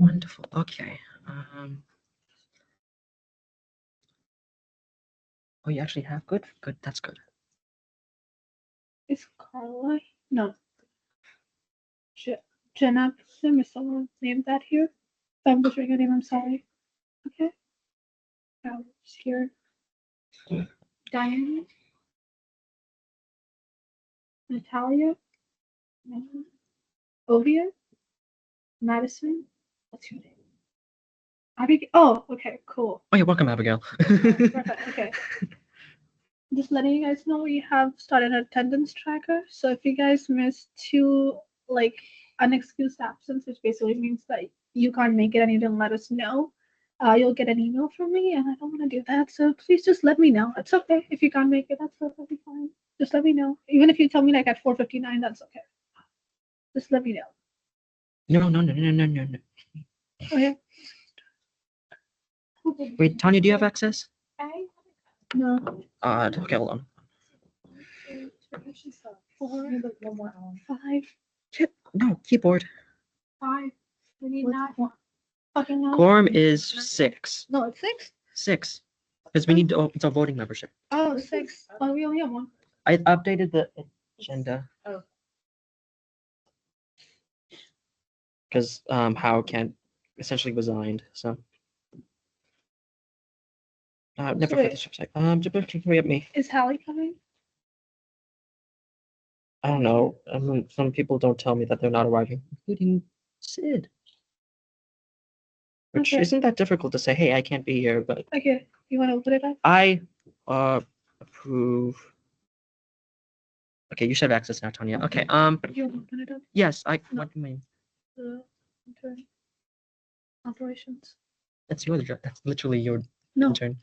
Wonderful. Okay. Oh, you actually have good. Good. That's good. Is Carla? No. Jenna, is someone named that here? If I'm butchering your name, I'm sorry. Okay. Alex here. Diane. Natalia. Ovia. Madison. What's your name? Abigail. Oh, okay, cool. Oh, you're welcome, Abigail. Perfect. Okay. Just letting you guys know we have started an attendance tracker. So if you guys miss two like unexcused absence, which basically means that you can't make it and you didn't let us know, you'll get an email from me, and I don't want to do that. So please just let me know. It's okay if you can't make it. That's perfectly fine. Just let me know. Even if you tell me like at 4:59, that's okay. Just let me know. No. Okay. Wait, Tanya, do you have access? No. Okay, hold on. 4, 5. Shit, no, keyboard. 5. We need 9. Fucking no. Quorum is 6. No, it's 6. 6. Because we need to, it's our voting membership. Oh, 6. Oh, we only have 1. I updated the agenda. Oh. Because Hao can't essentially resigned, so. Never Wait. for this website. Just hurry up me. Is Hallie coming? I don't know. Some people don't tell me that they're not arriving, including Sid. Which Okay. isn't that difficult to say, hey, I can't be here, but Okay. You want to open it up? I approve. Okay, you should have access now, Tanya. Okay, You want to open it up? yes, No. what do you mean? Intern. Operations. That's your job. That's literally your No. intern.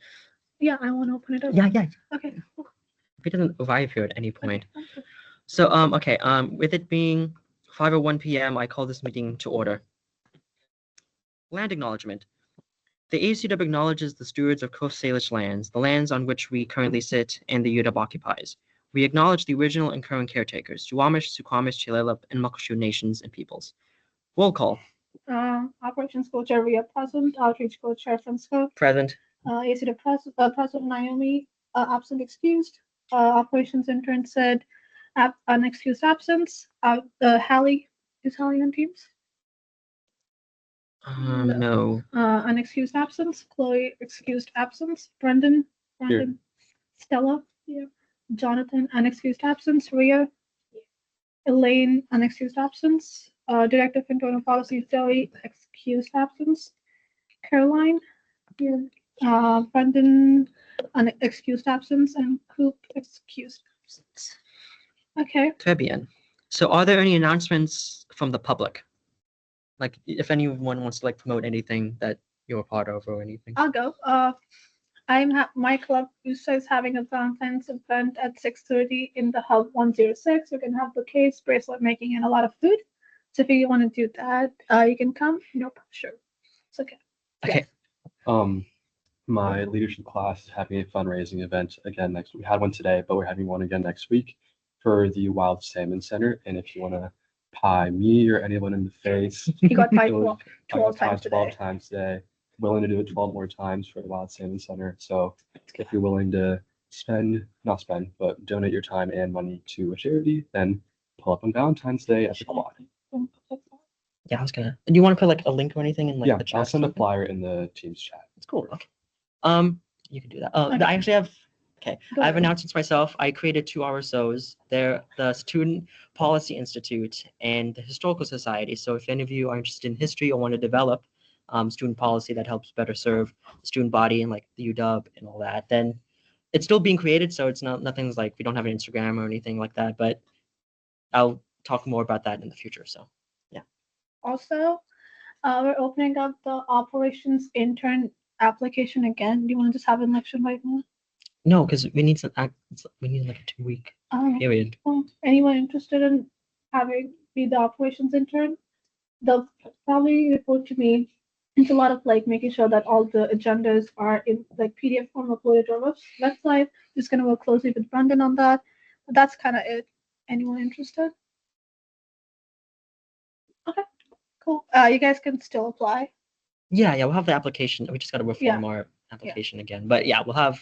Yeah, I want to open it up. Yeah. Okay. If he doesn't arrive here at any point. Okay. So, okay, with it being 5:01 p.m., I call this meeting to order. Land acknowledgement. The ACW acknowledges the stewards of Coast Salish lands, the lands on which we currently sit and the UW occupies. We acknowledge the original and current caretakers, Duwamish, Suquamish, Chilelap, and Muckleshoot nations and peoples. Roll call. Operations co-chair Ria present. Outreach co-chair Francisco. Present. ACW president Naomi absent excused. Operations intern said unexcused absence. Hallie, is Hallie on Teams? No. Unexcused absence. Chloe excused absence. Brendan. Here. Stella. Yeah. Jonathan unexcused absence. Ria. Elaine unexcused absence. Director of Internal Policy Zoe excused absence. Caroline. Yeah. Brendan unexcused absence, and Coop excused absence. Okay. Très bien. So are there any announcements from the public? Like if anyone wants to like promote anything that you're a part of or anything? I'll go. My club USA is having a Valentine's event at 6:30 in the Hub 106. You can have bouquets, bracelet making, and a lot of food. So if you want to do that, you can come. Nope, sure. It's okay. Okay. My leadership class is having a fundraising event again next week. We had one today, but we're having one again next week for the Wild Salmon Center. And if you want to pie me or anyone in the face, He got pied it was- 12 times 12 today. times today. Willing to do it 12 more times for the Wild Salmon Center. So if you're willing to but donate your time and money to a charity, then pull up on Valentine's Day at the quad. Yeah, I was gonna. Do you want to put like a link or anything in like Yeah, the chat? I'll send a or something? flyer in the Teams chat. It's cool. Okay. You can do that. Okay. I actually have. Okay, Go I have ahead. announcements myself. I created 2 RSOs. They're the Student Policy Institute and the Historical Society. So if any of you are interested in history or want to develop student policy that helps better serve the student body and like the UW and all that, then it's still being created. So it's nothing's like we don't have an Instagram or anything like that. But I'll talk more about that in the future. So Also, we're opening up the operations intern application again. Do you want to just have an election right now? no, because we need we need like a 2-week period. Well, anyone interested in having be the operations intern? They'll probably report to me. It's a lot of like making sure that all the agendas are in like PDF form uploaded to our website. Just gonna work closely with Brendan on that. But that's kind of it. Anyone interested? Okay, Cool. You guys can still apply. Yeah, we'll have the application. We just got to reform Yeah. our application again. But yeah, we'll have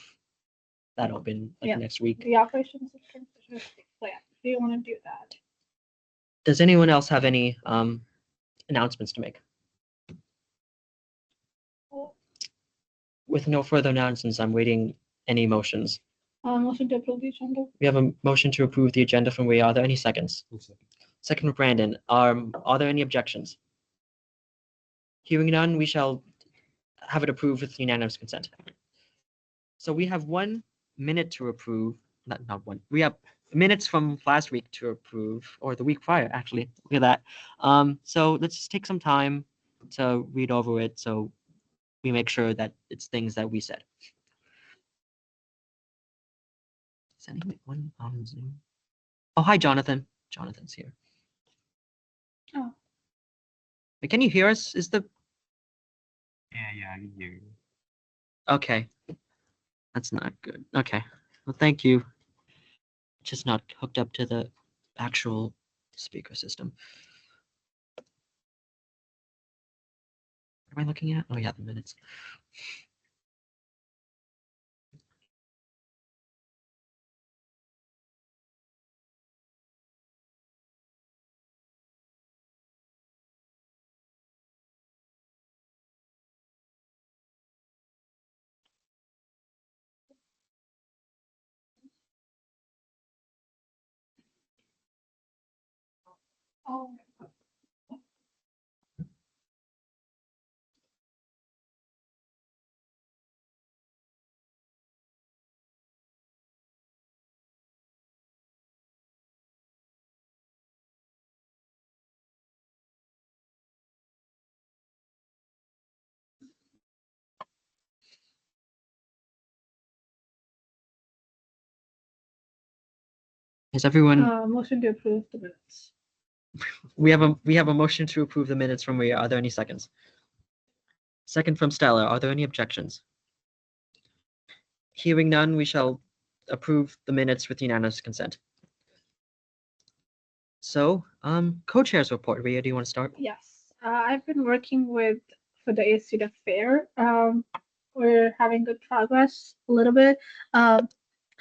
that open like Yeah. next week. The operations and transition plan. Do you want to do that? Does anyone else have any announcements to make? With no further announcements, I'm waiting any motions. Motion to approve the agenda. We have a motion to approve the agenda from Ray. Are there any seconds? Second from Brandon. Are there any objections? Hearing none, we shall have it approved with unanimous consent. So we have 1 minute to approve. Not one. We have minutes from last week to approve, or the week prior, actually. Look at that. So let's just take some time to read over it so we make sure that it's things that we said. Is anyone on Zoom? Oh, hi, Jonathan. Jonathan's here. Oh. Wait, can you hear us? Is the Yeah, I can hear you. okay? That's not good. Okay. Well, thank you. Just not hooked up to the actual speaker system. What am I looking at? Oh yeah, the minutes. Oh. Is everyone? Motion to approve the minutes. We have a motion to approve the minutes from Rhea. Are there any seconds? Second from Stella. Are there any objections? Hearing none, we shall approve the minutes with unanimous consent. So, co-chairs report. Rhea, do you want to start? Yes. I've been working for the ASUDA Fair. We're having good progress a little bit.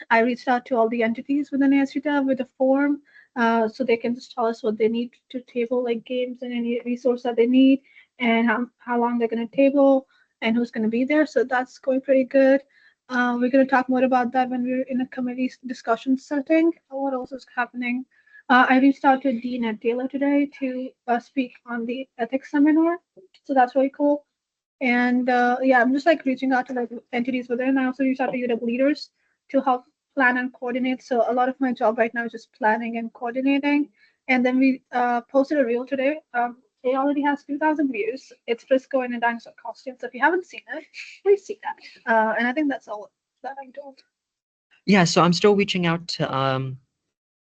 I reached out to all the entities within ASUDA with a form, so they can just tell us what they need to table, like games and any resource that they need, and how long they're going to table and who's going to be there. So that's going pretty good. We're going to talk more about that when we're in a committee discussion setting. What else is happening? I reached out to Dean at Taylor today to speak on the ethics seminar. So that's really cool. And yeah, I'm just like reaching out to like entities within. And I also reached out to UW leaders to help plan and coordinate. So a lot of my job right now is just planning and coordinating. And then we posted a reel today. It already has 2,000 views. It's Frisco in a dinosaur costume. So if you haven't seen it, please see that. And I think that's all that I'm doing. Yeah, so I'm still reaching out to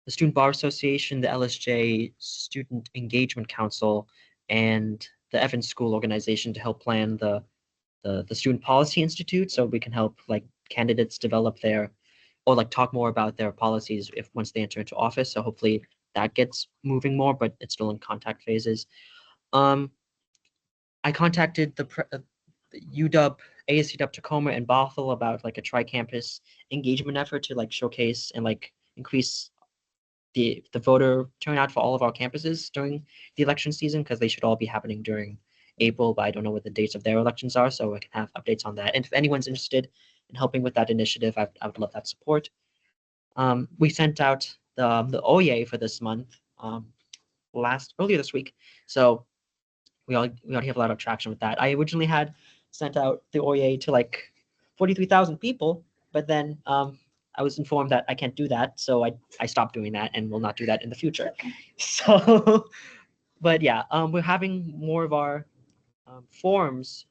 the Student Bar Association, the LSJ Student Engagement Council, and the Evans School Organization to help plan the Student Policy Institute, so we can help like candidates develop their or like talk more about their policies if once they enter into office. So hopefully that gets moving more, but it's still in contact phases. I contacted the UW, ASUW Tacoma, and Bothell about like a tri-campus engagement effort to like showcase and like increase the voter turnout for all of our campuses during the election season, because they should all be happening during April, but I don't know what the dates of their elections are, so I can have updates on that. And if anyone's interested in helping with that initiative, I would love that support. We sent out the OYE for this month earlier this week, so we already have a lot of traction with that. I originally had sent out the OYE to like 43,000 people, but then I was informed that I can't do that, so I stopped doing that and will not do that in the future. So, but yeah, we're having more of our forums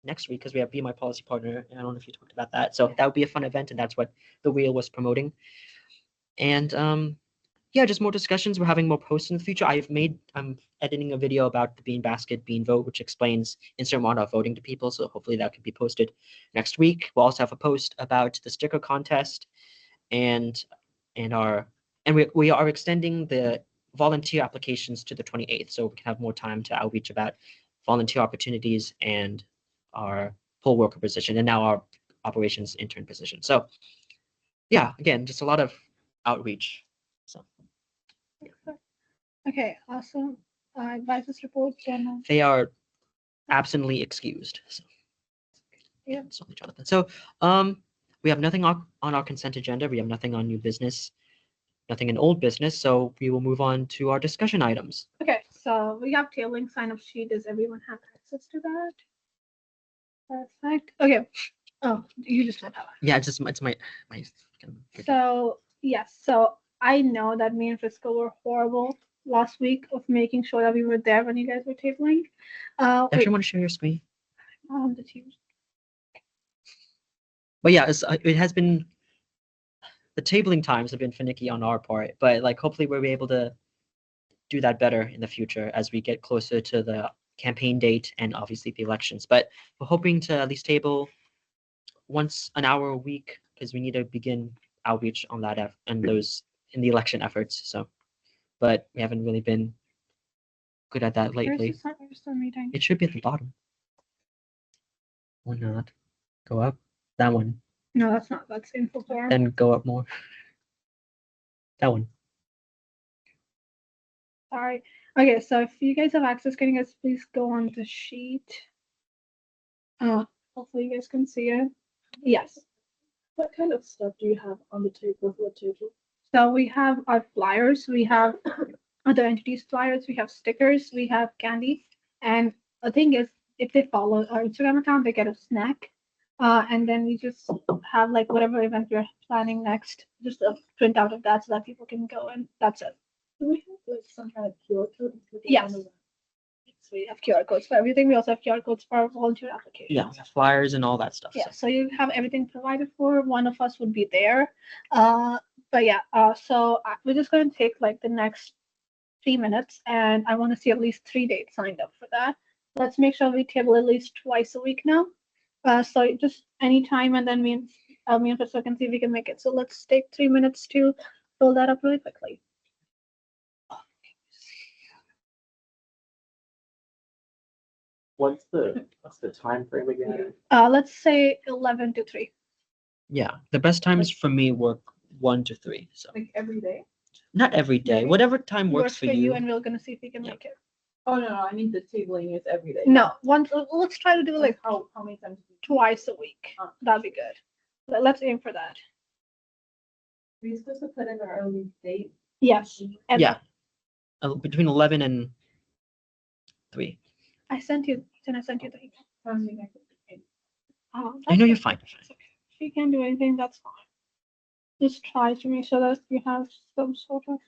next week because we have Be My Policy Partner. And I don't know if you talked about that. So that would be a fun event, and that's what the wheel was promoting. And yeah, just more discussions. We're having more posts in the future. I'm editing a video about the Bean Basket Bean Vote, which explains instant runoff voting to people. So hopefully that could be posted next week. We'll also have a post about the sticker contest, and we are extending the volunteer applications to the 28th, so we can have more time to outreach about volunteer opportunities and our poll worker position, and now our operations intern position. So yeah, again, just a lot of outreach. So Okay, awesome. Advisors report, Jenna. they are absently excused. So Yeah. it's only Jonathan. So we have nothing on our consent agenda. We have nothing on new business, nothing in old business. So we will move on to our discussion items. Okay, so we have tabling sign up sheet. Does everyone have access to that? Perfect. Okay. Oh, you just don't have it. Yeah, it's my. So yes, so I know that me and Frisco were horrible last week of making sure that we were there when you guys were tabling. If Wait, you want to share your screen. the team. But yeah, it has been the tabling times have been finicky on our part, but like hopefully we'll be able to do that better in the future as we get closer to the campaign date and obviously the elections. But we're hoping to at least table once an hour a week because we need to begin outreach on that and those in the election efforts. So, but we haven't really been good at that lately. Where's the meeting? It should be at the bottom. Why not? Go up. That one. No, that's not. That's info form. Then go up more. That one. Sorry. Okay, so if you guys have access, can you guys please go on the sheet? Hopefully you guys can see it. Yes. What kind of stuff do you have on the table? What table? So we have our flyers, we have other entities flyers, we have stickers, we have candy. And the thing is, if they follow our Instagram account, they get a snack. And then we just have like whatever event we're planning next, just a printout of that so that people can go and that's it. Do we have like some kind of QR code? Yes. So we have QR codes for everything. We also have QR codes for our volunteer applications. Yeah, we have flyers and all that stuff. Yeah, So. so you have everything provided for. One of us would be there. But yeah, so we're just going to take like the next 3 minutes, and I want to see at least 3 dates signed up for that. Let's make sure we table at least twice a week now. So just anytime, and then me and Priscilla can see if we can make it. So let's take 3 minutes to fill that up really quickly. What's the time frame again? Let's say 11 to 3. Yeah, the best times for me work 1 to 3. So Like every day? not every day, Right. whatever time works for you. and we're gonna see if we can Yeah. make it. Oh no, I mean the tabling is every day. No, let's try to do like how many times? twice a week. That'd be good. Let's aim for that. Are we supposed to put in our early date? Yes. And Yeah, between 11 and 3. I sent you the email. Oh, I know you're that's fine. okay. If you can't do anything, that's fine. Just try to make sure that you have some sort of.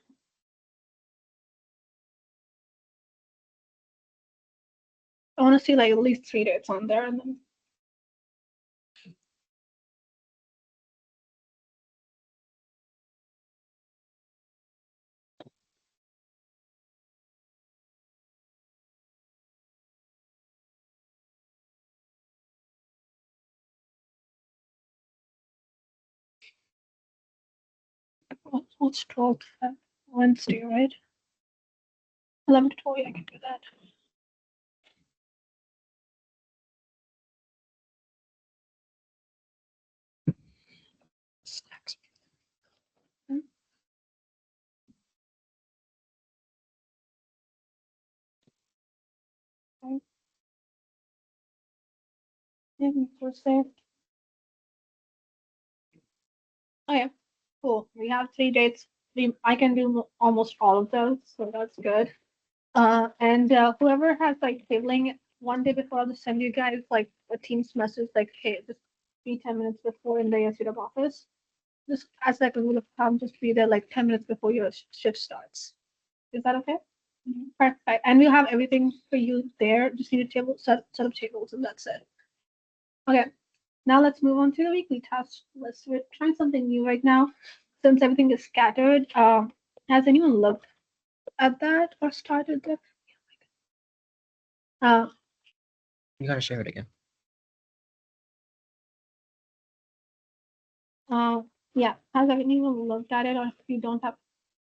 I want to see like at least 3 dates on there, and then. What's 12th? Wednesday, right? 11 to 12, yeah, I can do that. Snacks. Yeah, Thursday. Oh yeah, cool. We have 3 dates. I can do almost all of those, so that's good. And whoever has like tabling one day before, I'll just send you guys like a Teams message like, hey, just be 10 minutes before in the SUW office. Just as like a rule of thumb, just be there like 10 minutes before your shift starts. Is that okay? Perfect. And we'll have everything for you there. Just need a table, set up tables, and that's it. Okay. Now let's move on to the weekly task list. We're trying something new right now. Since everything is scattered, has anyone looked at that or started that? You gotta share it again. Yeah, has anyone looked at it, or if you don't have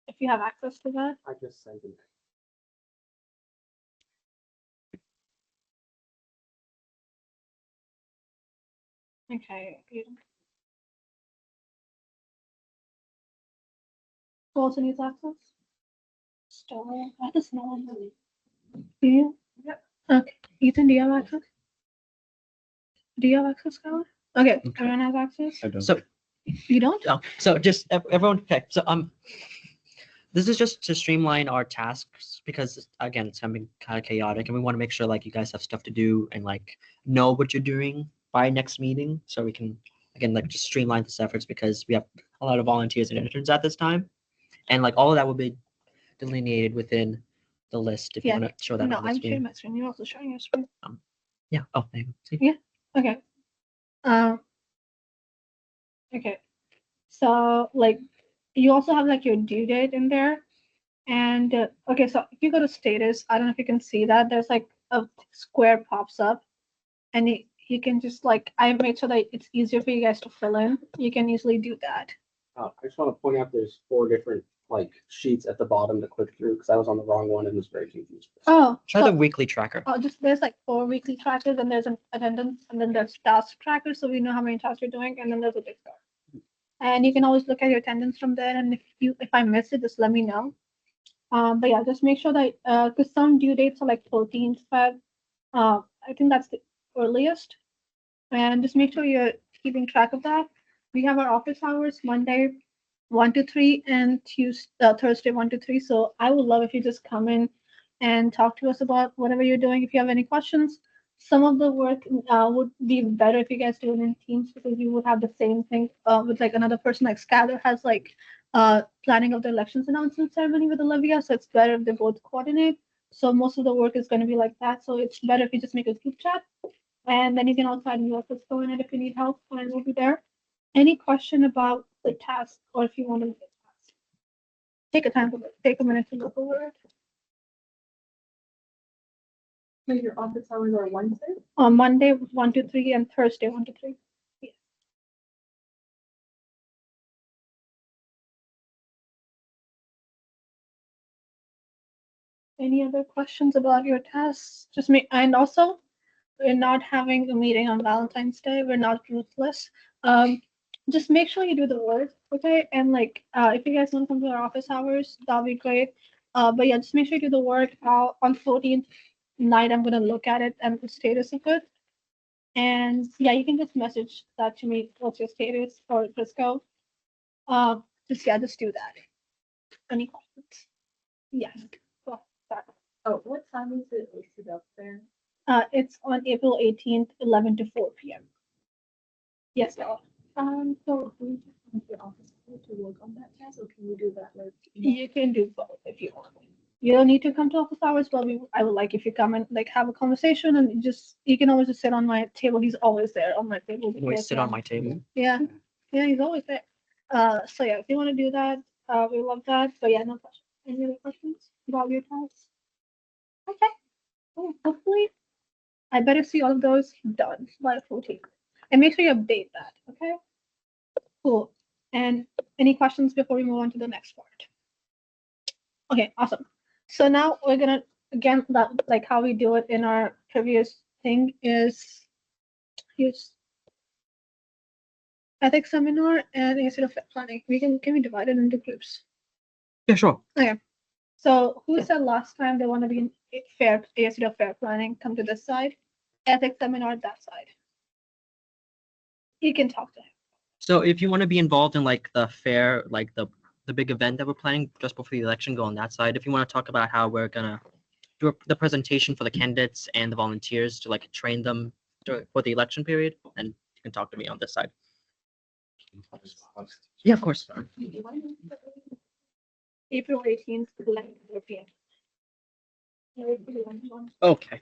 if you have access to that. I just sent it. Okay. Who also needs access? Stella. Why does no one really? Do you? Yep. Okay. Ethan, do you have access? Do you have access, Skylar? Okay. Okay. Everyone has access? I don't. So You don't? so just everyone, okay. So this is just to streamline our tasks because again it's becoming kind of chaotic and we want to make sure like you guys have stuff to do and like know what you're doing by next meeting so we can again like just streamline this efforts because we have a lot of volunteers and interns at this time and like all of that will be delineated within the list if Yeah. you want to show that No, on the I'm sharing screen. my screen. You're also sharing your screen. Yeah. Oh, there you go. See? Yeah. Okay. Okay. So like you also have like your due date in there. And okay, so if you go to status, I don't know if you can see that there's like a square pops up and you can just like, I made sure that it's easier for you guys to fill in. You can easily do that. I just want to point out there's 4 different like sheets at the bottom to click through because I was on the wrong one and was very confused. Oh, Try so, the weekly tracker. just there's like 4 weekly trackers and there's an attendance and then there's task tracker. So we know how many tasks you're doing and then there's a big star. And you can always look at your attendance from there. And if I miss it, just let me know. But yeah, just make sure that because some due dates are like 14th Feb. I think that's the earliest. And just make sure you're keeping track of that. We have our office hours Monday 1 to 3 and Thursday 1 to 3. So I would love if you just come in and talk to us about whatever you're doing. If you have any questions, some of the work would be better if you guys do it in teams because you would have the same thing with like another person like Skylar has like planning of the elections announcement ceremony with Olivia. So it's better if they both coordinate. So most of the work is going to be like that. So it's better if you just make a group chat and then you can also add new efforts go in it if you need help and we'll be there. Any question about the task or if you want to make a task, take a minute to look over it. So your office hours are Wednesday? On Monday 1 to 3 and Thursday 1 to 3. Yeah. Any other questions about your tasks? Just me. And also, we're not having a meeting on Valentine's Day. We're not ruthless. Just make sure you do the work, okay? And like, if you guys want to come to our office hours, that'll be great. But yeah, just make sure you do the work. On 14th night, I'm gonna look at it and the status of it. And yeah, you can just message that to me. What's your status or Crisco? Just do that. Any questions? Yes. Go ahead. Oh, what time is it listed up there? It's on April 18th, 11 to 4 p.m. Yes, Ella. So we just want the office to work on that task, or can we do that like? You can do both if you want. You don't need to come to office hours, but I would like if you come and like have a conversation and you can always just sit on my table. He's always there on my table. You always sit on my table. Yeah, yeah, he's always there. So yeah, if you want to do that, we love that. But yeah, no question. Any other questions about your tasks? Okay. Well, hopefully, I better see all of those done by 14th. And make sure you update that. Okay. Cool. And any questions before we move on to the next part? Okay, awesome. So now we're gonna again that like how we do it in our previous thing is use ethics seminar and instead of planning. Can we divide it into groups? Yeah, sure. So who said last time they want to be in fair ASD fair planning? Come to this side. Ethics seminar that side. You can talk to him. So if you want to be involved in like the fair, like the big event that we're planning just before the election, go on that side. If you want to talk about how we're gonna do the presentation for the candidates and the volunteers to like train them for the election period, then you can talk to me on this side. Yeah, of course. April 18th, 11 p.m. Okay.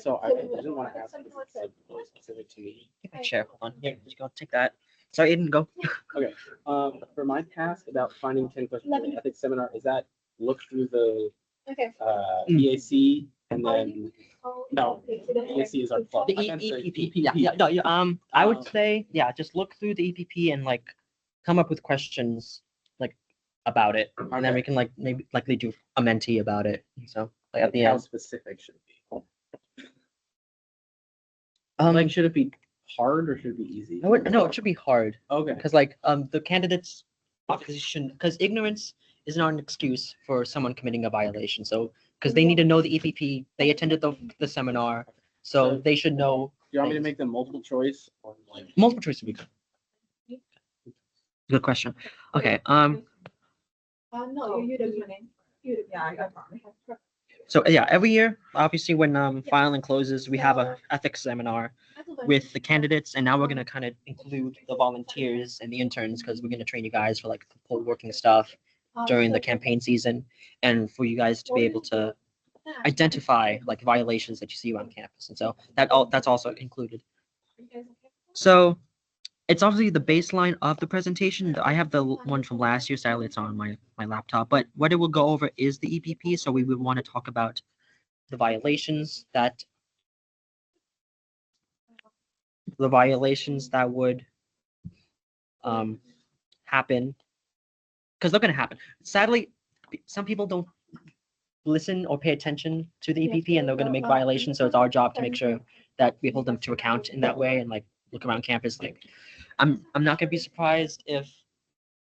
So I didn't want to ask if it's like really specific to me. Take my chair. Hold on. Here, just go take that. Sorry, Aiden, go. Okay. For my task about finding 10 questions for the ethics seminar, is that look through the Okay. EAC and then no, EAC is our club. The I meant EPP. Yeah. I would say, yeah, just look through the EPP and like come up with questions like about it, and then we can like maybe likely do a mentee about it. So like at the How end, specific should it be? like Should it be hard or should it be easy? no, it should be hard Okay. because like the candidates obviously shouldn't, because ignorance is not an excuse for someone committing a violation. So because they need to know the EPP, they attended the seminar, so So- they should know. Do you want me to make them multiple choice or like? Multiple choice would be good. Good question. Okay. No, you do my name. Yeah, I got it. So yeah, every year, obviously, when filing closes, we have a ethics seminar with the candidates, and now we're gonna kind of include the volunteers and the interns because we're gonna train you guys for like poll working stuff during the campaign season, and for you guys to be able to identify like violations that you see around campus, and so that's also included. So it's obviously the baseline of the presentation. I have the one from last year, sadly it's on my laptop, but what it will go over is the EPP. So we would want to talk about the violations that would happen, because they're going to happen. Sadly, some people don't listen or pay attention to the EPP, and they're going to make violations. So it's our job to make sure that we hold them to account in that way and like look around campus. Like, I'm not going to be surprised if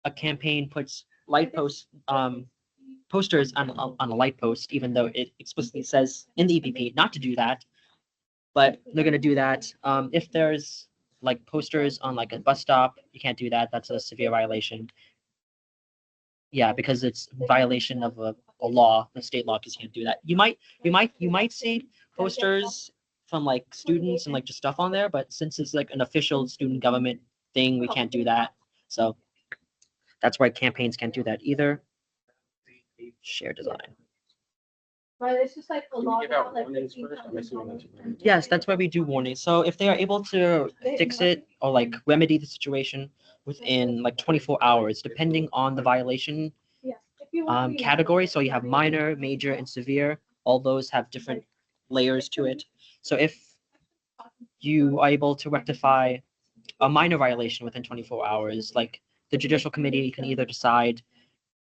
a campaign puts light posters on a light post, even though it explicitly says in the EPP not to do that. But they're going to do that. If there's like posters on like a bus stop, you can't do that. That's a severe violation. Yeah, because it's violation of a law, a state law, because you can't do that. You might see posters from like students and like just stuff on there, but since it's like an official student government thing, we can't do that. So that's why campaigns can't do that either. Share design. But it's just like a Can you lot give out of like warnings first? I'm assuming that's what we're doing. Yes, that's why we do warnings. So if they are able to fix it or like remedy the situation within like 24 hours, depending on the violation Yes. If you want to be category. So you have minor, major, and severe. All those have different layers to it. So if you are able to rectify a minor violation within 24 hours, like the judicial committee can either decide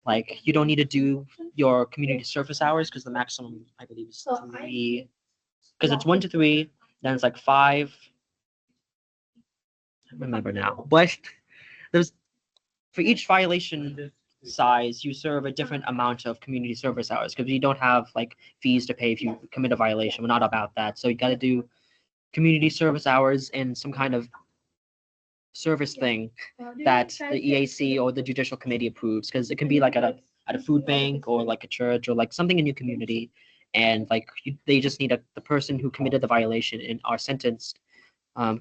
like you don't need to do your community service hours because the maximum I believe is 3, because it's 1 to 3, then it's like 5. I don't remember now, but there's for each violation size, you serve a different amount of community service hours because you don't have like fees to pay if you commit a violation. We're not about that. So you got to do community service hours and some kind of service thing that the EAC or the judicial committee approves, because it can be like at a food bank or like a church or like something in your community, and like they just need the person who committed the violation and are sentenced.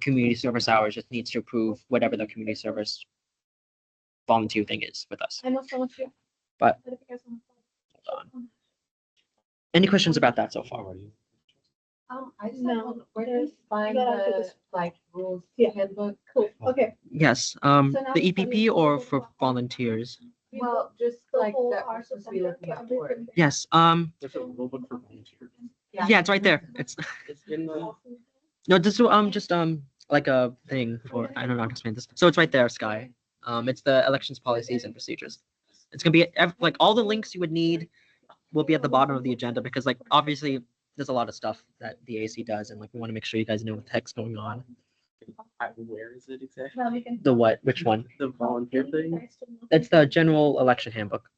Community service hours just needs to approve whatever the community service volunteer thing is with us. I know someone here. But- if you guys want to- Any questions about that so far? Already. I just No, have one, where do there's- you find you gotta do the this. like rules Yeah. handbook? Cool. Okay. Yes. now The it's EPP funny. or for volunteers? We Well, booked just the like whole that hour we're supposed to be looking September out for for. everything. Yes. There's a rule book for volunteers. Yeah, it's right there. It's It's in the. no, just like a thing for I don't know how to explain this. So it's right there, Sky. It's the elections policies and procedures. It's gonna be like all the links you would need will be at the bottom of the agenda because like obviously there's a lot of stuff that the AC does and like we want to make sure you guys know what the heck's going on. Where is it exactly? Well, we can- The what? Which one? The volunteer thing? It's the general election handbook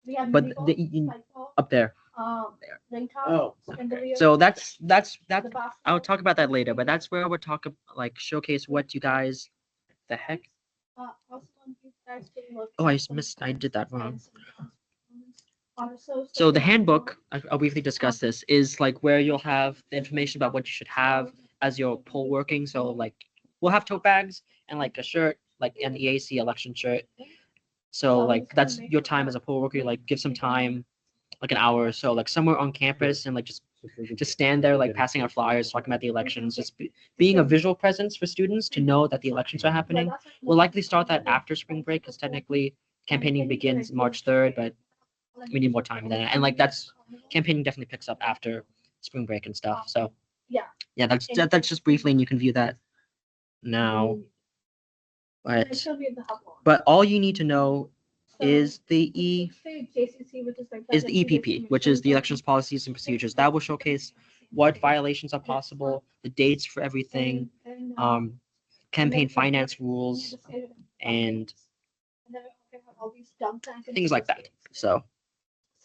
We have but legal, the- cycle, up there. there. Oh, And the real- So that's the I'll basketball. talk about that later, but that's where we'll talk like showcase what you guys the heck. Also want you guys to look Oh, I at some I did that wrong. signs and also So the handbook, I'll briefly discuss this, is like where you'll have the information about what you should have as your poll working. So like we'll have tote bags and like a shirt, like an EAC election shirt. So like that's your time as a poll worker. Like give some time, like an hour or so, like somewhere on campus and like just stand there like passing out flyers, talking about the elections, just being a visual presence for students to know that the elections are happening. We'll likely start that after spring break because technically campaigning begins March 3rd, but we need more time than that. And like that's campaigning definitely picks up after spring break and stuff. So Yeah. that's just briefly, and you can view that now. It But should be in the hub one. all you need to know is the Say JCC, which is like. is the EPP, which is the Elections Policies and Procedures. That will showcase what violations are possible, the dates for everything, campaign finance rules, and all these dump tanks and things like that. So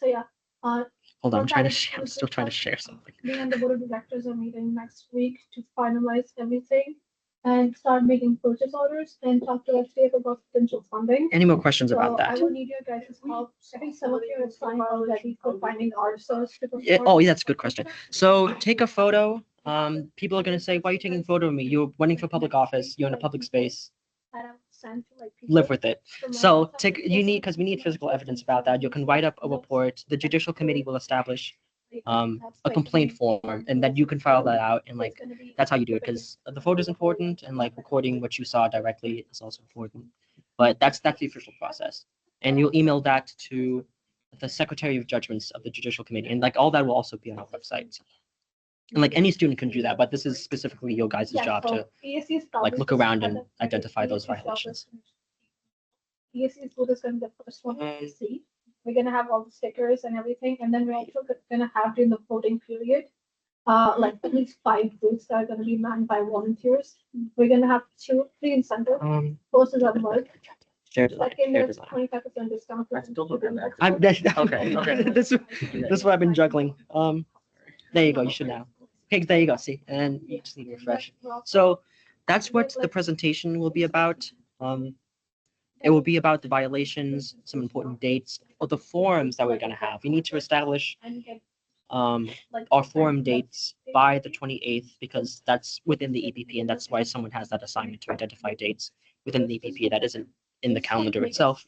So yeah, hold on, I'm Well, trying to. that is I'm still trying to share something. me and the board of directors are meeting next week to finalize everything and start making purchase orders and talk to SDF about potential funding. Any more questions about So I that? will need your guys' help. I think some of you are signed already for finding our source. Yeah, oh, yeah, that's a good question. So take a photo. People are gonna say, "Why are you taking a photo of me? You're running for public office. You're in a public space. Live with it." So take you need because we need physical evidence about that. You can write up a report. The judicial committee will establish a complaint form, and then you can file that out. And like that's how you do it because the photo is important, and like recording what you saw directly is also important. But that's the official process, and you'll email that to the Secretary of Judgments of the Judicial Committee, and like all that will also be on our website. And like any student can do that, but this is specifically your guys' job to like look around and identify those violations. ESC's booth is gonna be the first one to see. We're gonna have all the stickers and everything, and then we're also gonna have during the voting period, like at least 5 booths that are gonna be manned by volunteers. We're gonna have 3 incentives. First is on work. Shared Second is design. 25% discount. I still don't have that. I'm Okay, okay. This is what I've been juggling. There you go. You should now. Okay, there you go. See, and you just need to refresh. So that's what the presentation will be about. It will be about the violations, some important dates, or the forums that we're gonna have. We need to establish our forum dates by the 28th because that's within the EPP, and that's why someone has that assignment to identify dates within the EPP that isn't in the calendar itself.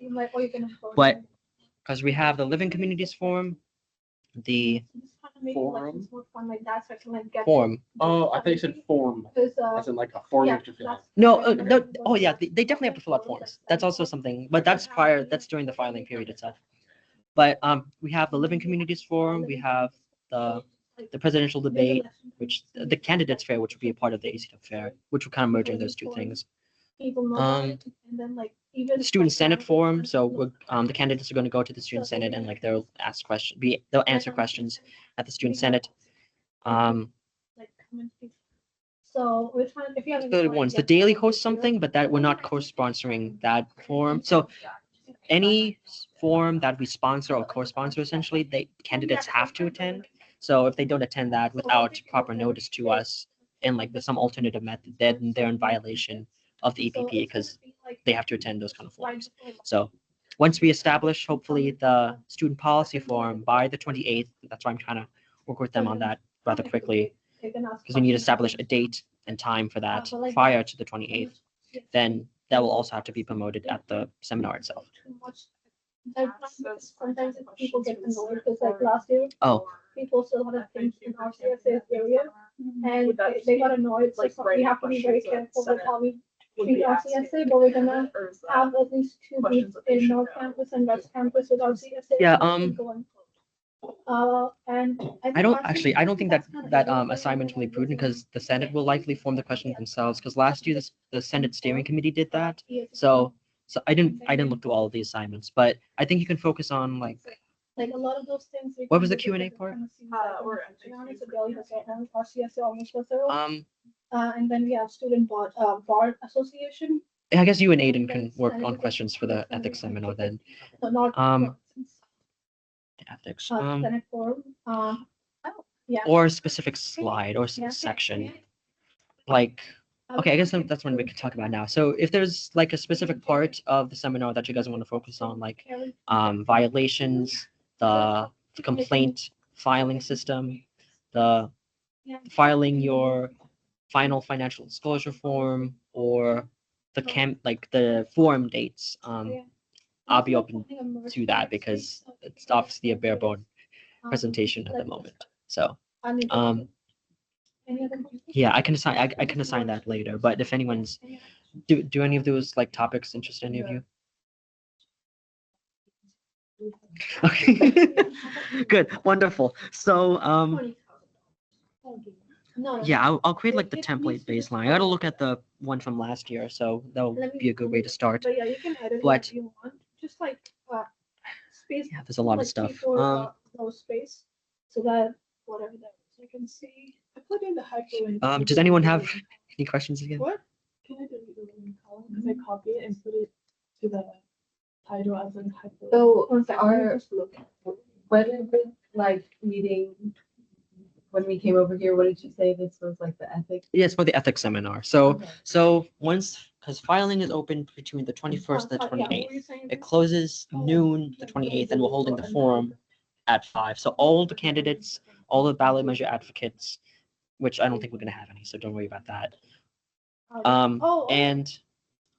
But because we have the Living Communities Forum, the Forum? forum. Oh, I think you said form, as in like a form you have to fill out. No, no, oh yeah, they definitely have to fill out forms. That's also something, but that's prior, that's during the filing period itself. But we have the Living Communities Forum, we have the presidential debate, which the candidates fair, which would be a part of the ACT fair, which we're kind of merging those two things. The Student Senate Forum, so the candidates are going to go to the Student Senate and like they'll ask questions, they'll answer questions at the Student Senate. So which one, if you have. The ones, the Daily hosts something, but that we're not co-sponsoring that forum. So any forum that we sponsor or co-sponsor, essentially, candidates have to attend. So if they don't attend that without proper notice to us and like there's some alternative method, then they're in violation of the EPP because they have to attend those kind of forums. So once we establish, hopefully, the student policy forum by the 28th, that's why I'm trying to work with them on that rather quickly because we need to establish a date and time for that prior to the 28th. Then that will also have to be promoted at the seminar itself. Sometimes people get annoyed because like last year, Oh, people still had things in our CSA area and they got annoyed. So we have to be very careful with how we treat our CSA, but we're gonna have at least 2 booths in North Campus and West Campus with our CSA. Yeah, And I don't think that assignment's really prudent because the Senate will likely form the questions themselves because last year the Senate steering committee did that. So I didn't look through all of the assignments, but I think you can focus on like a lot of those things. What was the Q&A part? We're our CSA almost was there. And then we have student bar association. I guess you and Aiden can work on questions for the ethics seminar then. So not Ethics. Senate forum. Yeah. Or a specific slide or section. Like, okay, I guess that's one we can talk about now. So if there's like a specific part of the seminar that you guys want to focus on, like violations, the complaint filing system, the filing your final financial disclosure form, or the forum dates, I'll be open to that because it's obviously a bare bone presentation at the moment. So yeah, I can assign that later. But if anyone's do any of those like topics interest any of you? Okay, good, wonderful. So yeah, I'll create like the template baseline. I gotta look at the one from last year, so that'll be a good way to start. But yeah, you can edit But- if you want. Just like space. Yeah, there's a lot of like stuff. before, no space, so that whatever that is, I can see. I put in the hyperlink. Does anyone have any questions again? What? Can I delete the link column? Because I copy it and put it to the title as a hyperlink. So One second, let me our, just look. when like meeting, when we came over here, what did you say this was like the ethics? Yes, for the ethics seminar. So Okay. so once, because filing is open between the 21st and the 28th. It closes noon the 28th, and we're holding the forum at 5. So all the candidates, all the ballot measure advocates, which I don't think we're gonna have any, so don't worry about that. And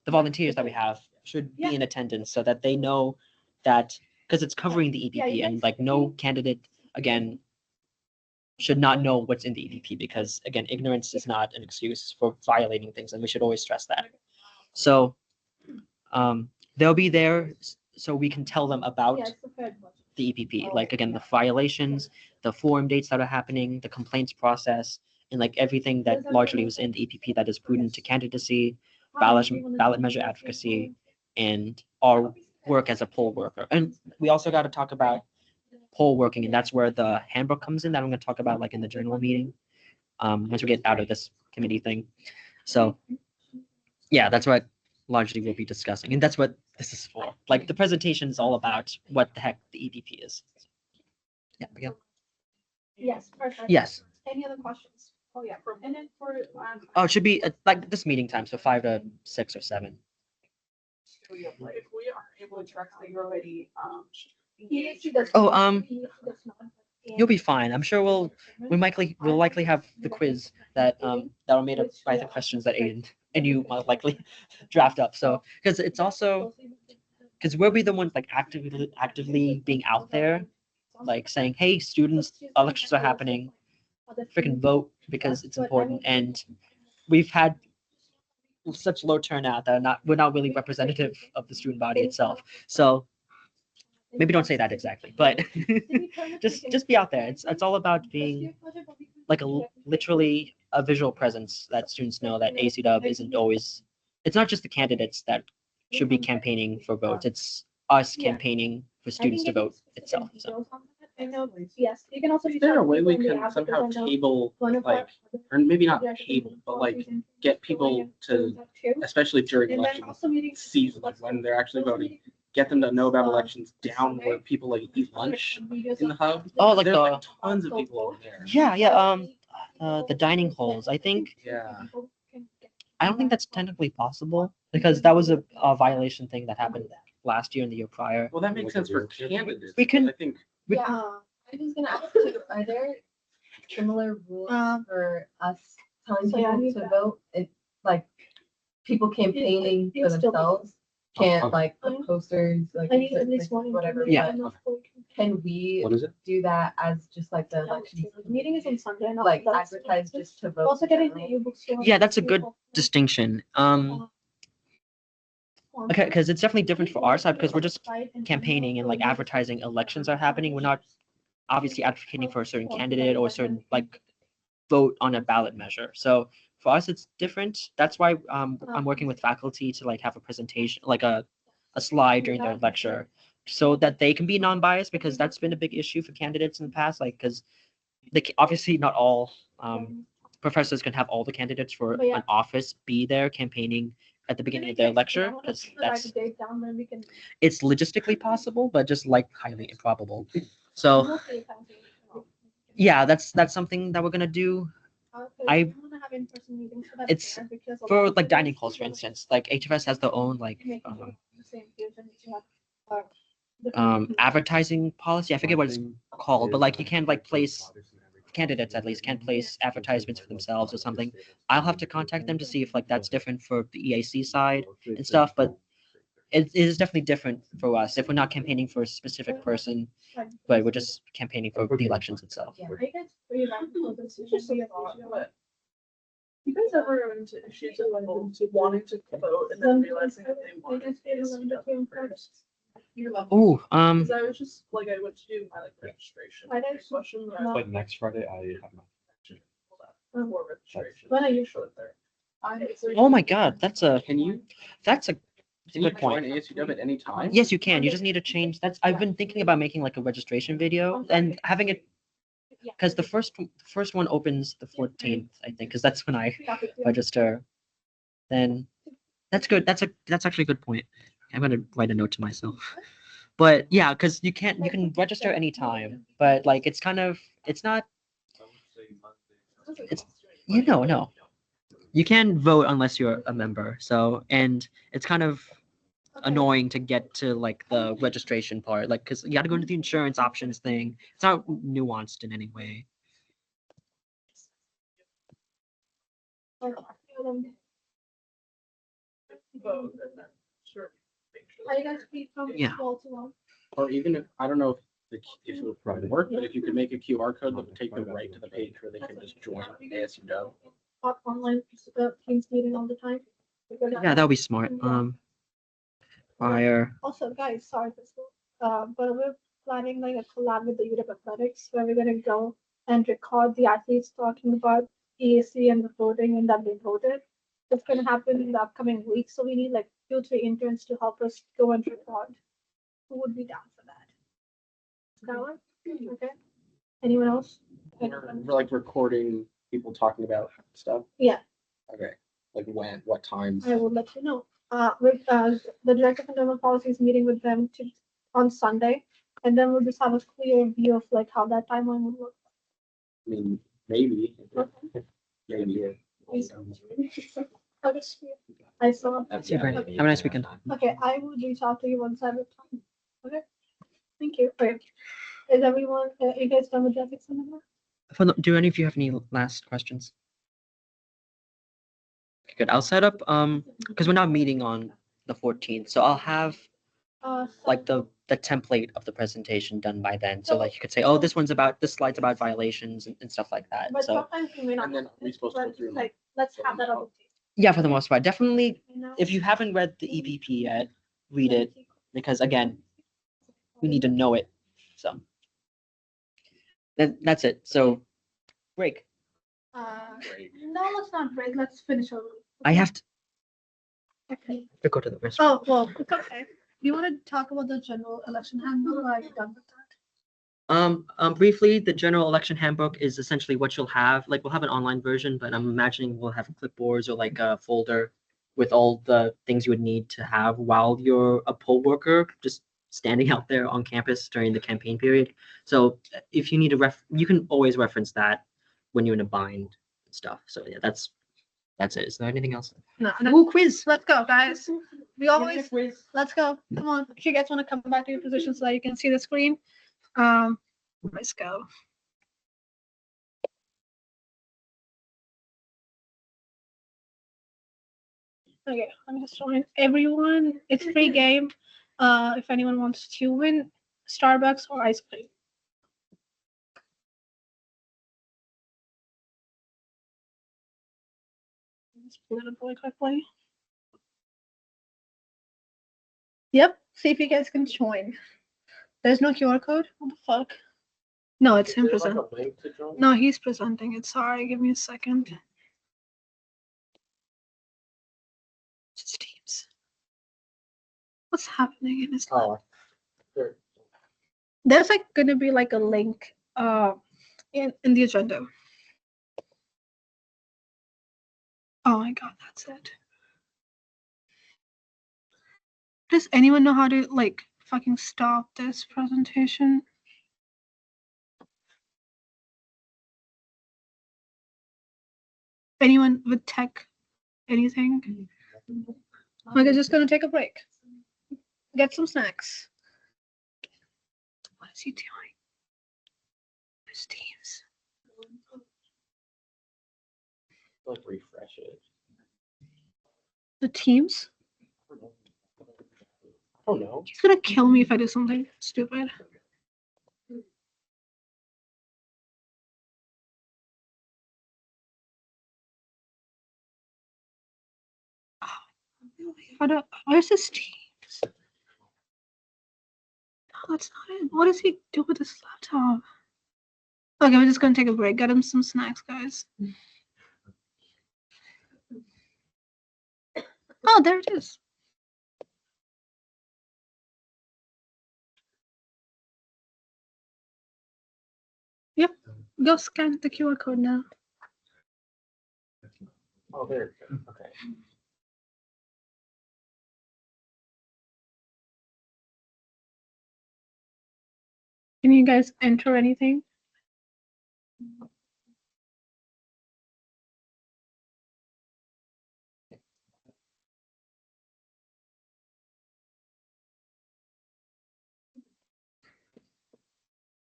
the volunteers that we have should be in attendance so that they know that, because it's covering the EPP, and like no candidate again should not know what's in the EPP, because again, ignorance is not an excuse for violating things, and we should always stress that. So they'll be there so we can tell them about the EPP, like again, the violations, the forum dates that are happening, the complaints process, and like everything that largely was in the EPP that is prudent to candidacy, ballot measure advocacy, and our work as a poll worker. And we also got to talk about poll working, and that's where the handbook comes in that I'm going to talk about like in the general meeting, once we get out of this committee thing. So yeah, that's what largely we'll be discussing, and that's what this is for. Like the presentation is all about what the heck the EPP is. Yeah, yeah. Yes, perfect. Yes. Any other questions? Oh, yeah. And then for, Oh, it should be like this meeting time, so 5 to 6 or 7. if we are able to track that you're already, Oh, you'll be fine. I'm sure we'll likely have the quiz that are made up by the questions that Aiden and you might likely draft up. So because it's also because we'll be the ones like actively being out there, like saying, hey, students, elections are happening, freaking vote because it's important. And we've had such low turnout that we're not really representative of the student body itself. So maybe don't say that exactly, but just be out there. It's all about being like literally a visual presence that students know that ACW isn't always. It's not just the candidates that should be campaigning for votes. It's us campaigning for students to vote itself. So I know. Yes, you can also. Is there a way we can somehow table, like, or maybe not table, but like get people to, especially during election season, like when they're actually voting, get them to know about elections down where people like eat lunch in the hub? oh, like There's the like tons of people over there. yeah the dining halls. I think Yeah. I don't think that's technically possible because that was a violation thing that happened last year and the year prior. Well, that makes sense for candidates. We can- I think. Yeah, I was gonna ask you, are there similar rules for us telling So, yeah, I people need to that. vote? It's like people campaigning for It's still- themselves can't Okay. like put posters, like I need at least one. whatever. Yeah. but Can we What is it? do that as just like the election? The meeting is on Sunday. and Like that's- advertise just to vote? Also getting generally? the e-books. Yeah, that's a good distinction. Okay, because it's definitely different for our side because we're just campaigning and like advertising elections are happening. We're not obviously advocating for a certain candidate or a certain like vote on a ballot measure. So for us, it's different. That's why I'm working with faculty to like have a presentation, like a slide during their lecture, so that they can be non-biased because that's been a big issue for candidates in the past. Like because obviously not all professors can have all the candidates for But yeah. an office be there campaigning at the beginning of their lecture because it's logistically possible, but just like highly improbable. So yeah, that's something that we're gonna do. It's for like dining halls, for instance. Like HFS has their own like advertising policy. I forget what it's called, but like you can like place candidates at least can't place advertisements for themselves or something. I'll have to contact them to see if like that's different for the EAC side and stuff, but it is definitely different for us if we're not campaigning for a specific person, but we're just campaigning for the elections itself. Yeah. You guys ever run into issues of people wanting to vote and then realizing that they wanted to first? Oh, Cause I was just, like, I went to do my like registration question. Like next Friday, I have my. For registration. When are you sure there? oh my God, that's a Can you? that's a It's a Can you good point. join ASUW at any time? Yes, you can. You just need to change. I've been thinking about making like a registration video and having it because the first one opens the 14th, I think, because that's when I register. Then that's good. That's actually a good point. I'm gonna write a note to myself. But yeah, because you can register anytime, but like it's not it's no. You can vote unless you're a member. So and it's kind of annoying to get to like the registration part, like because you got to go into the insurance options thing. It's not nuanced in any way. Vote and then sure. Are you guys free from Yeah. 12 to 1? Or even if, I don't know if it would work, but if you could make a QR code that would take them right to the page where they can just join ASUW. Online Teams meeting all the time. Yeah, that would be smart. Fire. Also, guys, sorry for this, but we're planning like a collab with the UW Athletics where we're gonna go and record the athletes talking about EAC and the voting and that they voted. It's gonna happen in the upcoming week, so we need like 2-3 interns to help us go and record. Who would be down for that? Skylar? Okay. Anyone else? We're like recording people talking about stuff. Yeah. Okay. Like when, what times? I will let you know. The director of internal policy is meeting with them on Sunday, and then we'll just have a clear view of like how that timeline would work. I mean, maybe. Maybe. I saw. Super. Have a nice weekend. Okay, I will reach out to you once I have time. Okay. Thank you. Okay. Is everyone? You guys done with ethics anymore? Do any of you have any last questions? Okay, good. I'll set up because we're not meeting on the 14th, so I'll have like the template of the presentation done by then. So like you could say, oh, this slide's about violations and stuff like that. But So sometimes you may not. And then we're supposed to go through like let's have that on the table. yeah, for the most part, definitely. You know? If you haven't read the EPP yet, read it because again, we need to know it. So that's it. So break. No, let's not break. Let's finish over. I have Okay. to go to the restroom. Oh, well, it's okay. Do you want to talk about the general election handbook or are you done with that? Briefly, the general election handbook is essentially what you'll have. Like we'll have an online version, but I'm imagining we'll have clipboards or like a folder with all the things you would need to have while you're a poll worker, just standing out there on campus during the campaign period. So if you need to you can always reference that when you're in a bind and stuff. So yeah, that's it. Is there anything else? No. Ooh, quiz. Let's go, guys. We always, let's go. Come on. If you guys want to come back to your position so that you can see the screen. Let's go. Okay, I'm just showing everyone. It's free game. If anyone wants to win Starbucks or ice cream. Let's pull it up really quickly. Yep. See if you guys can join. There's no QR code. What the fuck? No, it's him presenting. No, he's presenting it. Sorry, give me a second. It's Teams. What's happening in his lab? Oh, sure. There's like gonna be like a link in the agenda. Oh my god, that's it. Does anyone know how to like fucking stop this presentation? Anyone with tech? Anything? Like, I'm just gonna take a break. Get some snacks. What is he doing? His Teams. Like refresh it. The Teams? I don't know. He's gonna kill me if I do something stupid. Where's his Teams? No, that's not it. What does he do with his laptop? Okay, we're just gonna take a break. Get him some snacks, guys. Oh, there it is. Go scan the QR code now. Oh, there. Okay. Can you guys enter anything?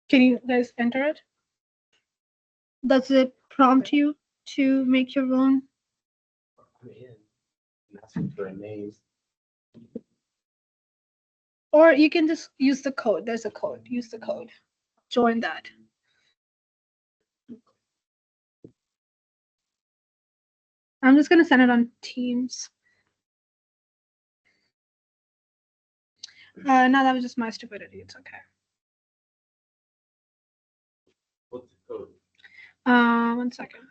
Can you guys enter it? Does it prompt you to make your own? I'm in. I'm asking for a name. Or you can just use the code. There's a code. Use the code. Join that. I'm just gonna send it on Teams. No, that was just my stupidity. It's okay. What's the code? 1 second.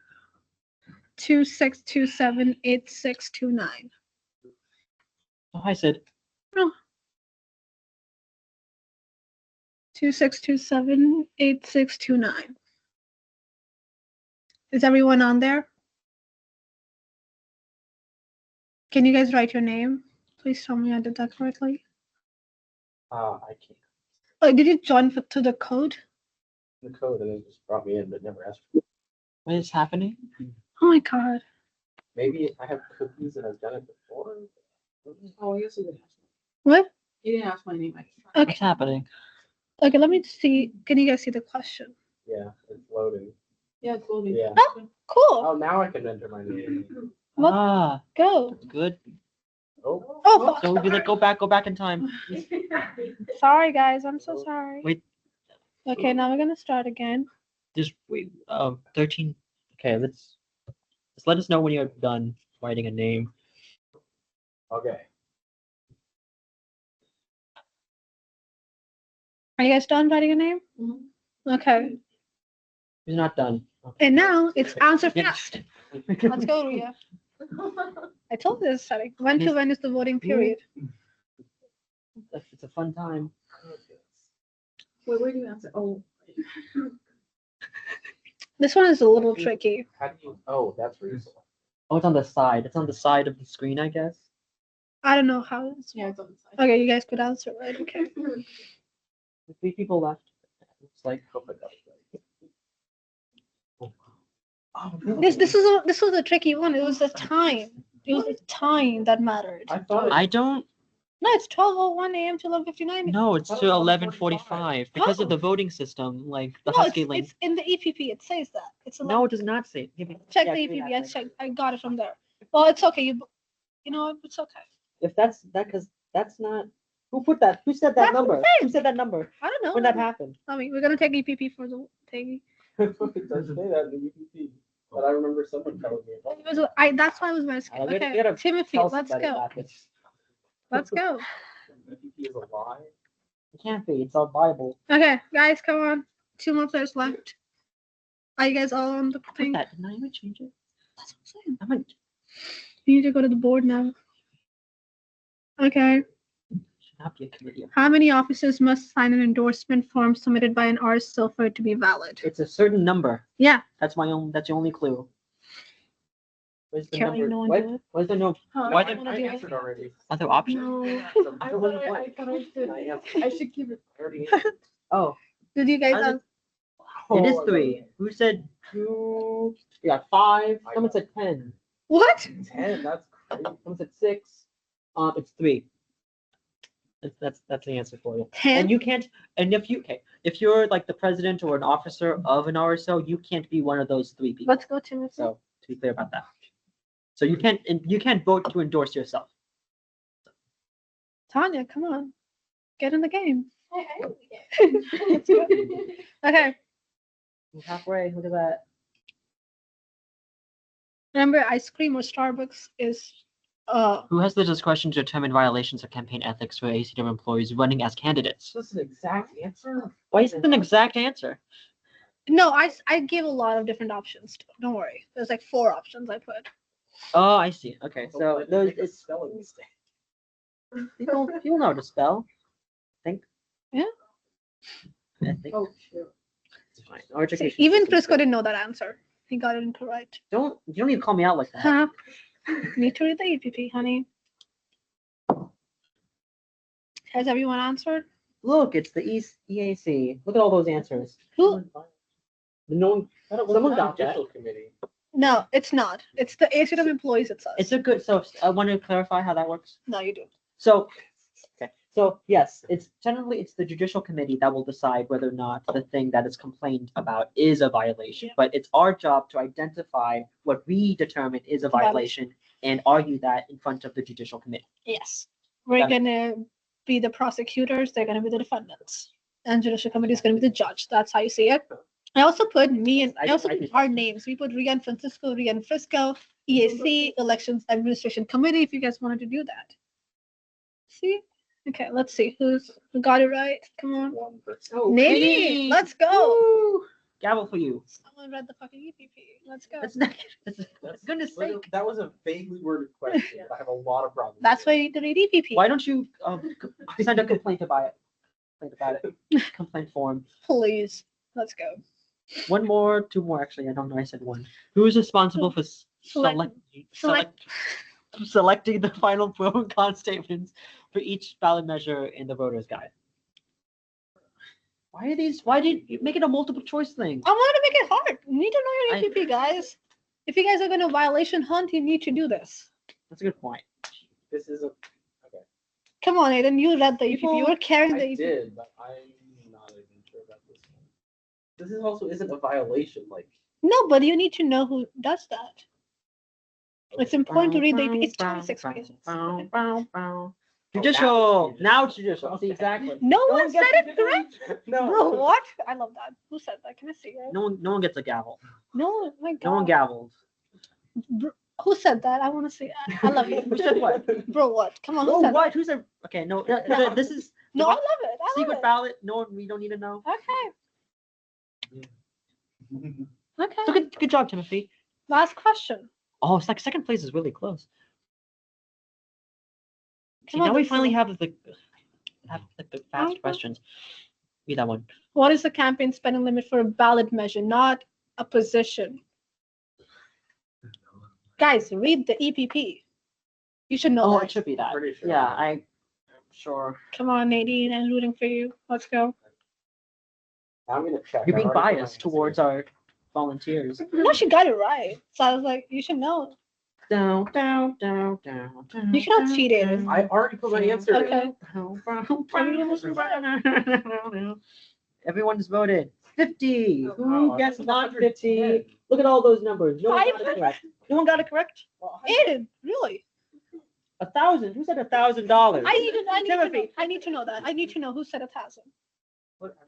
26278629. Oh, hi, Sid. 26278629. Is everyone on there? Can you guys write your name? Please tell me I did that correctly. I can't. Oh, did you join to the code? The code and it just brought me in, but never asked for it. What is happening? Oh my god. Maybe I have cookies and I've done it before. Oh, I guess you didn't ask me. What? You didn't ask my name. I just Okay. What's happening? Okay, let me see. Can you guys see the question? Yeah, it's loading. Yeah, it's loading. Yeah. Cool. Oh, now I can enter my name. What? Ah, Go. good. Oh. Oh, So we'd be like, go back in time. sorry guys. I'm so sorry. Wait. Okay, now we're gonna start again. Just wait. 13. Okay, let's just let us know when you're done writing a name. Okay. Are you guys done writing a name? Mhm. Okay. He's not done. Okay. And now it's answer Yeah. fast. Let's go, Ria. I told you this setting. When to when is the voting period? It's a fun time. Wait, where do you answer? Oh. This one is a little tricky. How do you? Oh, that's where you select. Oh, it's on the side. It's on the side of the screen, I guess. I don't know how it's. Yeah, it's on the side. Okay, you guys could answer, right? Okay. The 3 people left. Looks like. Hope it does. Oh, This was a tricky one. It was the time. It was the time that mattered. I thought. I don't No, it's 12:01 a.m. to 11:59. know. It's thought to it was 11:45 because of the voting system, like the No, Husky link. it's in the EPP. It says that. It's 11. No, it does not say. Give me- Check yeah, the give me EPP. that I thing. checked. I got it from there. Well, it's okay. You know what? It's okay. If that's that, because that's not. Who put that? Who said that That's number? the Who said that number? I don't know. When that happened? I mean, we're gonna take EPP for the thing. It does say that in the UPP, but I remember someone telling me about It was. That's why I was very scared. we Okay, gotta Timothy, Tell let's somebody go. about this. Let's go. UPP is a lie. It can't be. It's our Bible. Okay, guys, come on. 2 more players left. Are you guys all on the Put thing? that. Didn't I even change it? That's what I'm saying. I might. You need to go to the board now. Okay. Should not be a committee. How many officers must sign an endorsement form submitted by an RSO for it to be valid? It's a certain number. Yeah. That's the only clue. Where's the Can't number? no one What? do it? Where's the no Huh? why I the wanna I do it. answered already. other option? No. I thought I should. I should keep it. I already answered. Oh, Did you guys How's have? it is Oh, 3. Who said 2? We got 5. Someone said 10. What? 10. That's crazy. Someone said 6. It's 3. That's the answer for you. 10? And you can't. And if you're like the president or an officer of an RSO, you can't be one of those 3 people. Let's go, Timothy. So to be clear about that. So you can't vote to endorse yourself. Tanya, come on. Get in the game. I Let's go. Okay. We're halfway. Look at that. Remember, ice cream or Starbucks is Who has the discretion to determine violations of campaign ethics for ACW employees running as candidates? Is this an exact answer? Why is it an exact answer? no, I gave a lot of different options. Don't worry. There's like 4 options I put. Oh, I see. Okay, so Hopefully I those make a it's spelling mistake. you'll know how to spell. I think. Yeah. I think. Oh, shoot. It's fine. Our education Even system's Frisco good. didn't know that answer. He got it incorrect. You don't need to call me out like that. Huh? Need to read the EPP, honey. Has everyone answered? Look, it's the EAC. Look at all those answers. Who? No one, someone got that. Judicial committee. No, it's not. It's the ACT of employees, it says. It's a good, so I want to clarify how that works. No, you do. So, okay, so yes, it's the judicial committee that will decide whether or not the thing that is complained about is a violation. Yeah. But it's our job to identify what we determine is a violation and argue that in front of the judicial committee. Yes. We're Got gonna be the prosecutors, they're gonna be the defendants. And judicial committee is gonna be the judge. That's how you see it. I also put me and I also put our names. We put Rian Francisco, Rian Frisco, EAC, Elections Administration Committee, if you guys wanted to do that. See? Okay, let's see who got it right. Come on. Oh, Nadine, let's go. Woo! Gavel for you. Someone read the fucking EPP. Let's go. That's not, that's goodness sake. That was a vaguely worded question. I have a lot of problems. That's why you need to read EPP. Why don't you send a complaint about it? Complaint form. Please. Let's go. One more, two more, actually. I don't know. I said one. Who is responsible for selecting the final pro and con statements for each ballot measure in the voter's guide? Why did you make it a multiple choice thing? I wanted to make it hard. You need to know I- your EPP, guys. If you guys are gonna violation hunt, you need to do this. That's a good point. This is a. Come on, Aiden. You read the EPP. You were carrying the I EPP. did, but I'm not even sure about this one. This is also isn't a violation, like. No, but you need to know who does that. It's important to read the EPP. It's 26 pages. Judicial. Now it's judicial. See, exactly. No No one one said gets it to correct. Bro, what? I love that. Who said that? Can I see it? No one gets a gavel. No, my No one God. gavels. Who said that? I want to see. I love you. Who said what? Bro, what? Come on. Who Oh, said what? Who said? Okay, no. This is that? No, I love it. I love secret it. ballot. No, we don't need to know. Okay. Okay. So good job, Timothy. Last question. Oh, it's like second place is really close. See, Come on, now we let's finally go. have the fast Okay. questions. Read that one. What is the campaign spending limit for a ballot measure, not a position? Guys, read the EPP. You should know Oh, that. it should be that. Pretty sure. Yeah, I'm sure. Come on, Nadine, I'm rooting for you. Let's go. I'm gonna check. You're I being already put my biased answer. towards our volunteers. No, she got it right. So I was like, you should know. Down. You cannot cheat it. I already put my answer. in. Okay. Everyone's voted. 50. Oh, Who wow, gets that's not 110. 50? Look at all those numbers. No one got it 500. correct. No one got it correct? Well, Aiden, really? 1,000. Who said $1,000? I need to know that. I need to know who said 1,000.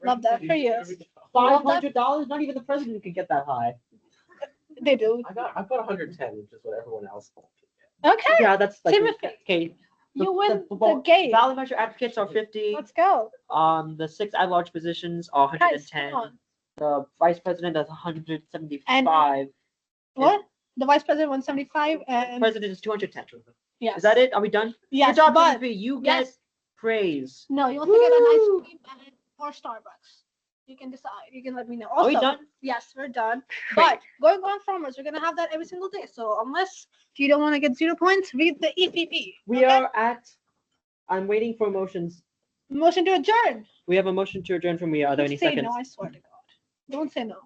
Love that for you. $500? Not even the president can get that high. They do. I put 110, which is what everyone else wants. Okay. Yeah, that's like Timothy, okay. you win the vote- game. Ballot measure advocates are 50. Let's go. The 6 at-large positions are Guys, 110. come on. The vice president is 175. What? The vice president 175 and President is 210. yes. Is that it? Are we done? Yes, Good job, but Timothy. You get yes. praise. no, you want to get an ice cream and or Starbucks. You can decide. You can let me know. Are we Also, done? yes, we're done. Great. But going on farmers, we're gonna have that every single day. So unless you don't want to get 0 points, read the EPP. We okay? are at. I'm waiting for motions. Motion to adjourn. We have a motion to adjourn from me. Are there any Say seconds? no, I swear to God. Don't say no.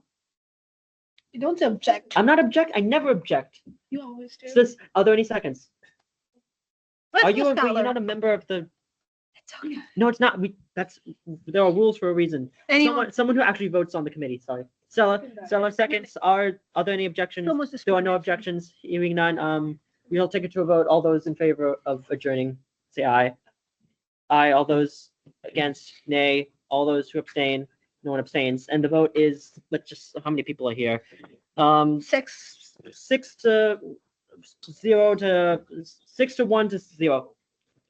You don't say object. I'm not object. I never object. You always do. Are there any seconds? Let's Are go, you? You're Skylar. not a member of the. It's okay. No, it's not. There are rules for a reason. Anyone? Someone who actually votes on the committee. Sorry. Stella, seconds. Are there any objections? Almost There are no discrimination. objections. Hearing none. We'll take it to a vote. All those in favor of adjourning, say aye. Aye. All those against, nay. All those who abstain, no one abstains. And the vote is, how many people are here? 6. 6 to 0 to 6 to 1 to 0.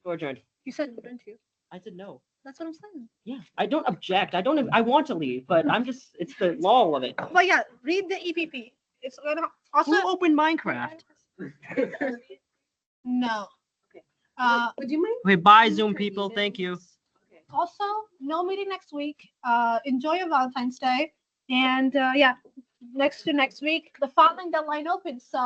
We're adjourned. You said no, didn't you? I said no. That's what I'm saying. Yeah, I don't object. I want to leave, but it's the law of it. But yeah, read the EPP. It's gonna also Who opened Minecraft? no. Okay. Would you mind? Okay, bye Zoom people. Thank you. Okay. Also, no meeting next week. Enjoy your Valentine's Day And yeah, next week, the filing deadline opens. So